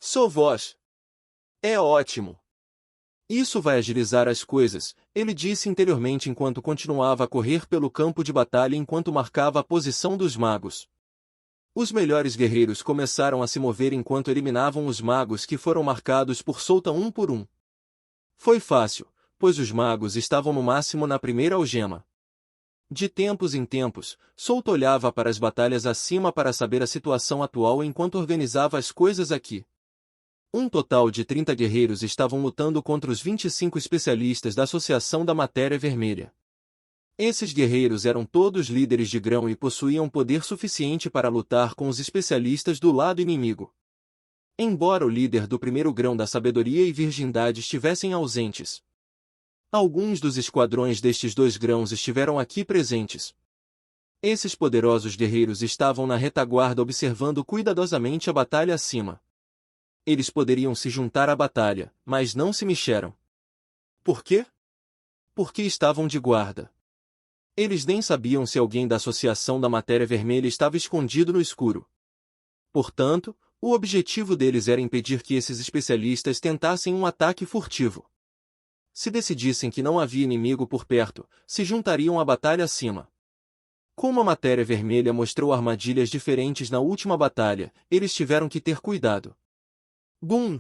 Sou voz. É ótimo. Isso vai agilizar as coisas, ele disse interiormente enquanto continuava a correr pelo campo de batalha enquanto marcava a posição dos magos. Os melhores guerreiros começaram a se mover enquanto eliminavam os magos que foram marcados por Solta um por um. Foi fácil, pois os magos estavam no máximo na primeira algema. De tempos em tempos, Solta olhava para as batalhas acima para saber a situação atual enquanto organizava as coisas aqui. Um total de 30 guerreiros estavam lutando contra os 25 especialistas da Associação da Matéria Vermelha. Esses guerreiros eram todos líderes de grão e possuíam poder suficiente para lutar com os especialistas do lado inimigo. Embora o líder do primeiro grão da sabedoria e virgindade estivessem ausentes, alguns dos esquadrões destes dois grãos estiveram aqui presentes. Esses poderosos guerreiros estavam na retaguarda observando cuidadosamente a batalha acima. Eles poderiam se juntar à batalha, mas não se mexeram. Por quê? Porque estavam de guarda. Eles nem sabiam se alguém da Associação da Matéria Vermelha estava escondido no escuro. Portanto, o objetivo deles era impedir que esses especialistas tentassem um ataque furtivo. Se decidissem que não havia inimigo por perto, se juntariam à batalha acima. Como a Matéria Vermelha mostrou armadilhas diferentes na última batalha, eles tiveram que ter cuidado. Bum!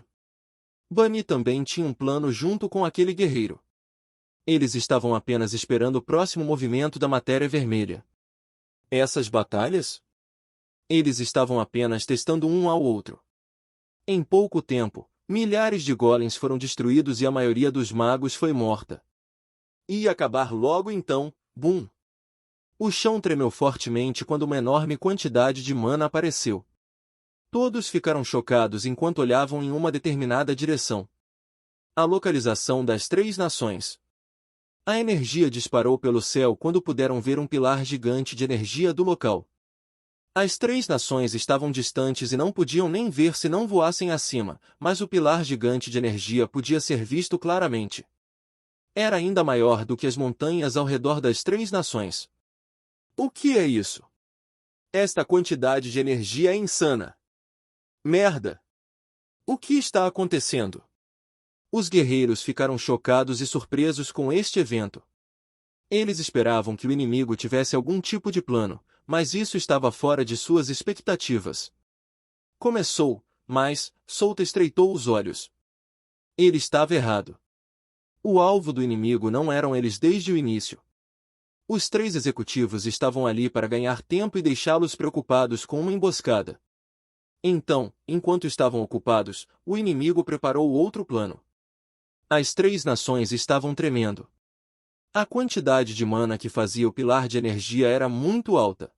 Bunny também tinha um plano junto com aquele guerreiro. Eles estavam apenas esperando o próximo movimento da Matéria Vermelha. Essas batalhas? Eles estavam apenas testando um ao outro. Em pouco tempo, milhares de golems foram destruídos e a maioria dos magos foi morta. Ia acabar logo então, bum! O chão tremeu fortemente quando uma enorme quantidade de mana apareceu. Todos ficaram chocados enquanto olhavam em uma determinada direção. A localização das três nações. A energia disparou pelo céu quando puderam ver um pilar gigante de energia do local. As três nações estavam distantes e não podiam nem ver se não voassem acima, mas o pilar gigante de energia podia ser visto claramente. Era ainda maior do que as montanhas ao redor das três nações. O que é isso? Esta quantidade de energia é insana. Merda! O que está acontecendo? Os guerreiros ficaram chocados e surpresos com este evento. Eles esperavam que o inimigo tivesse algum tipo de plano, mas isso estava fora de suas expectativas. Começou, mas Solta estreitou os olhos. Ele estava errado. O alvo do inimigo não eram eles desde o início. Os três executivos estavam ali para ganhar tempo e deixá-los preocupados com uma emboscada. Então, enquanto estavam ocupados, o inimigo preparou outro plano. As três nações estavam tremendo. A quantidade de mana que fazia o pilar de energia era muito alta.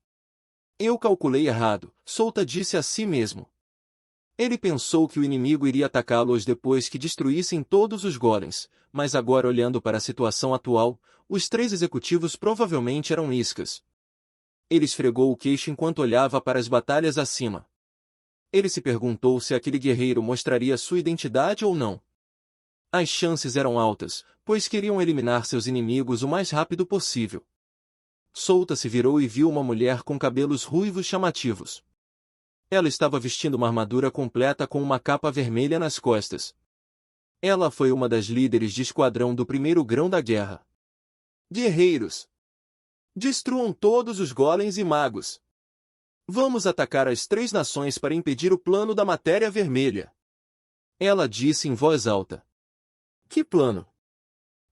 Eu calculei errado, Solta disse a si mesmo. Ele pensou que o inimigo iria atacá-los depois que destruíssem todos os golems, mas agora olhando para a situação atual, os três executivos provavelmente eram iscas. Ele esfregou o queixo enquanto olhava para as batalhas acima. Ele se perguntou se aquele guerreiro mostraria sua identidade ou não. As chances eram altas, pois queriam eliminar seus inimigos o mais rápido possível. Solta se virou e viu uma mulher com cabelos ruivos chamativos. Ela estava vestindo uma armadura completa com uma capa vermelha nas costas. Ela foi uma das líderes de esquadrão do primeiro grão da guerra. Guerreiros! Destruam todos os golems e magos! Vamos atacar as três nações para impedir o plano da Matéria Vermelha! Ela disse em voz alta. Que plano?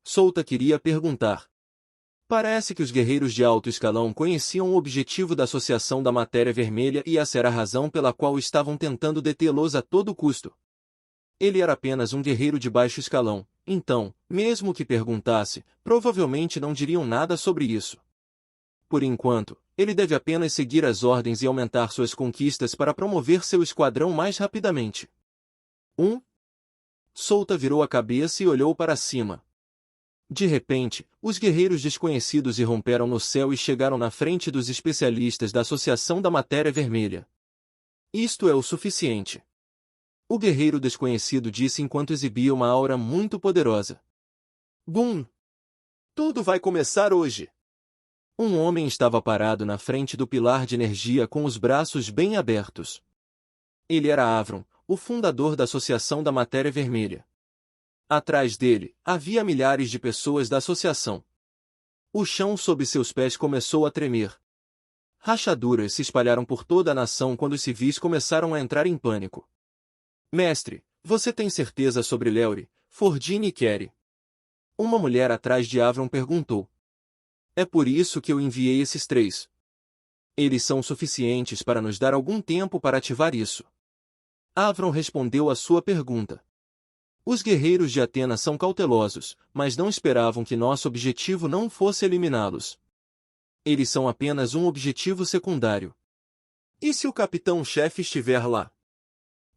Solta queria perguntar. Parece que os guerreiros de alto escalão conheciam o objetivo da Associação da Matéria Vermelha e essa era a razão pela qual estavam tentando detê-los a todo custo. Ele era apenas um guerreiro de baixo escalão, então, mesmo que perguntasse, provavelmente não diriam nada sobre isso. Por enquanto, ele deve apenas seguir as ordens e aumentar suas conquistas para promover seu esquadrão mais rapidamente. Solta virou a cabeça e olhou para cima. De repente, os guerreiros desconhecidos irromperam no céu e chegaram na frente dos especialistas da Associação da Matéria Vermelha. Isto é o suficiente. O guerreiro desconhecido disse enquanto exibia uma aura muito poderosa. Bum! Tudo vai começar hoje! Um homem estava parado na frente do pilar de energia com os braços bem abertos. Ele era Avron, o fundador da Associação da Matéria Vermelha. Atrás dele, havia milhares de pessoas da associação. O chão sob seus pés começou a tremer. Rachaduras se espalharam por toda a nação quando os civis começaram a entrar em pânico. Mestre, você tem certeza sobre Leori, Fordine e Kerry? Uma mulher atrás de Avron perguntou. É por isso que eu enviei esses 3. Eles são suficientes para nos dar algum tempo para ativar isso. Avron respondeu à sua pergunta. Os guerreiros de Atena são cautelosos, mas não esperavam que nosso objetivo não fosse eliminá-los. Eles são apenas um objetivo secundário. E se o capitão-chefe estiver lá?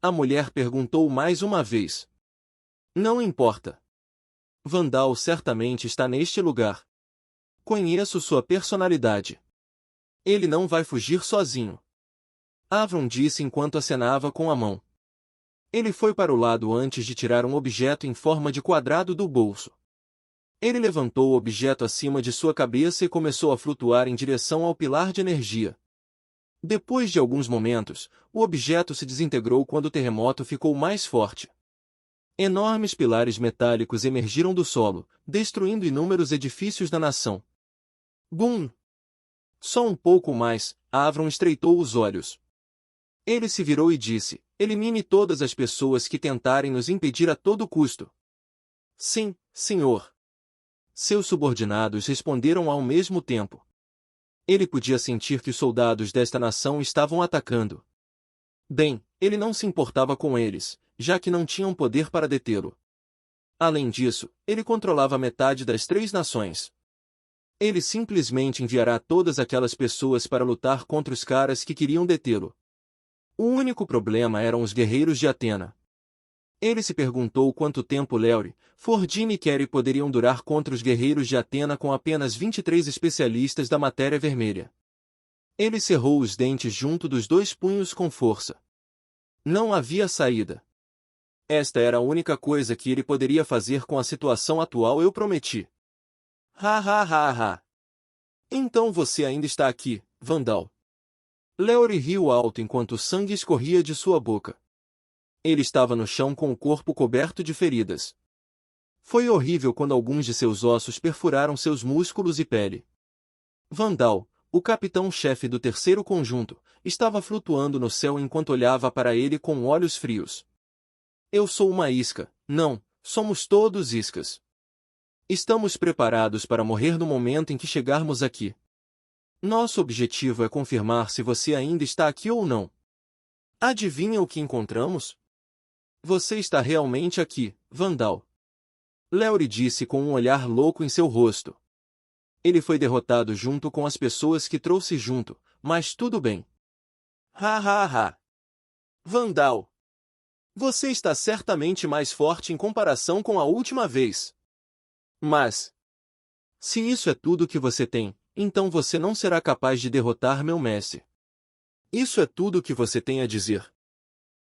A mulher perguntou mais uma vez. Não importa. Vandal certamente está neste lugar. Conheço sua personalidade. Ele não vai fugir sozinho. Avron disse enquanto acenava com a mão. Ele foi para o lado antes de tirar um objeto em forma de quadrado do bolso. Ele levantou o objeto acima de sua cabeça e começou a flutuar em direção ao pilar de energia. Depois de alguns momentos, o objeto se desintegrou quando o terremoto ficou mais forte. Enormes pilares metálicos emergiram do solo, destruindo inúmeros edifícios da nação. Bum! Só um pouco mais, Avron estreitou os olhos. Ele se virou e disse, elimine todas as pessoas que tentarem nos impedir a todo custo. Sim, senhor. Seus subordinados responderam ao mesmo tempo. Ele podia sentir que os soldados desta nação estavam atacando. Bem, ele não se importava com eles, já que não tinham poder para detê-lo. Além disso, ele controlava metade das 3 nações. Ele simplesmente enviará todas aquelas pessoas para lutar contra os caras que queriam detê-lo. O único problema eram os guerreiros de Atena. Ele se perguntou quanto tempo Leori, Fordine e Kerry poderiam durar contra os guerreiros de Atena com apenas 23 especialistas da matéria vermelha. Ele cerrou os dentes junto dos 2 punhos com força. Não havia saída. Esta era a única coisa que ele poderia fazer com a situação atual, eu prometi. Ha ha ha ha. Então você ainda está aqui, Vandal. Leori riu alto enquanto o sangue escorria de sua boca. Ele estava no chão com o corpo coberto de feridas. Foi horrível quando alguns de seus ossos perfuraram seus músculos e pele. Vandal, o capitão-chefe do 3º conjunto, estava flutuando no céu enquanto olhava para ele com olhos frios. Eu sou uma isca, não, somos todos iscas. Estamos preparados para morrer no momento em que chegarmos aqui. Nosso objetivo é confirmar se você ainda está aqui ou não. Adivinha o que encontramos? Você está realmente aqui, Vandal. Leori disse com um olhar louco em seu rosto. Ele foi derrotado junto com as pessoas que trouxe junto, mas tudo bem. Ha ha ha. Vandal. Você está certamente mais forte em comparação com a última vez. Mas, se isso é tudo que você tem, então você não será capaz de derrotar meu mestre. Isso é tudo que você tem a dizer?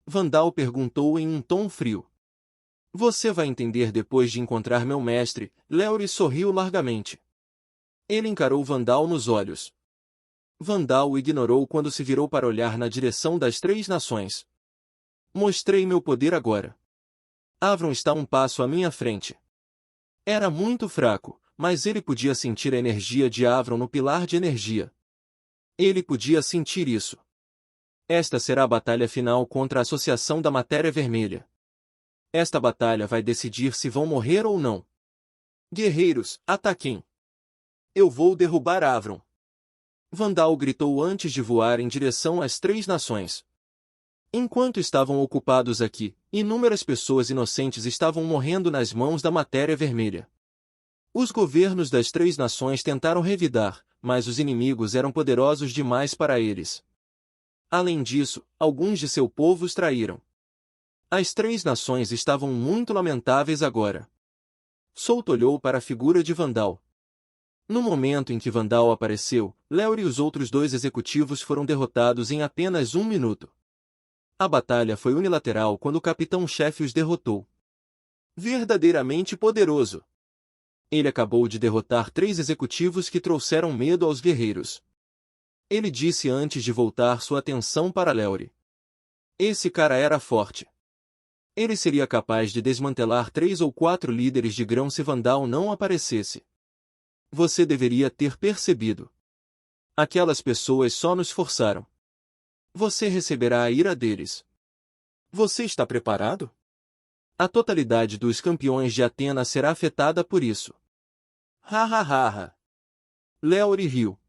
Vandal perguntou em um tom frio. Você vai entender depois de encontrar meu mestre, Leori sorriu largamente. Ele encarou Vandal nos olhos. Vandal o ignorou quando se virou para olhar na direção das 3 nações. Mostrei meu poder agora. Avron está um passo à minha frente. Era muito fraco, mas ele podia sentir a energia de Avron no pilar de energia. Ele podia sentir isso. Esta será a batalha final contra a Associação da Matéria Vermelha. Esta batalha vai decidir se vão morrer ou não. Guerreiros, ataquem! Eu vou derrubar Avron! Vandal gritou antes de voar em direção às 3 nações. Enquanto estavam ocupados aqui, inúmeras pessoas inocentes estavam morrendo nas mãos da Matéria Vermelha. Os governos das 3 nações tentaram revidar, mas os inimigos eram poderosos demais para eles. Além disso, alguns de seu povo os traíram. As 3 nações estavam muito lamentáveis agora. Soult olhou para a figura de Vandal. No momento em que Vandal apareceu, Leori e os outros 2 executivos foram derrotados em apenas 1 minuto. A batalha foi unilateral quando o capitão-chefe os derrotou. Verdadeiramente poderoso. Ele acabou de derrotar 3 executivos que trouxeram medo aos guerreiros. Ele disse antes de voltar sua atenção para Leori. Esse cara era forte. Ele seria capaz de desmantelar 3 ou 4 líderes de grão se Vandal não aparecesse. Você deveria ter percebido. Aquelas pessoas só nos forçaram. Você receberá a ira deles. Você está preparado? A totalidade dos campeões de Atena será afetada por isso. Ha ha ha ha. Léori riu.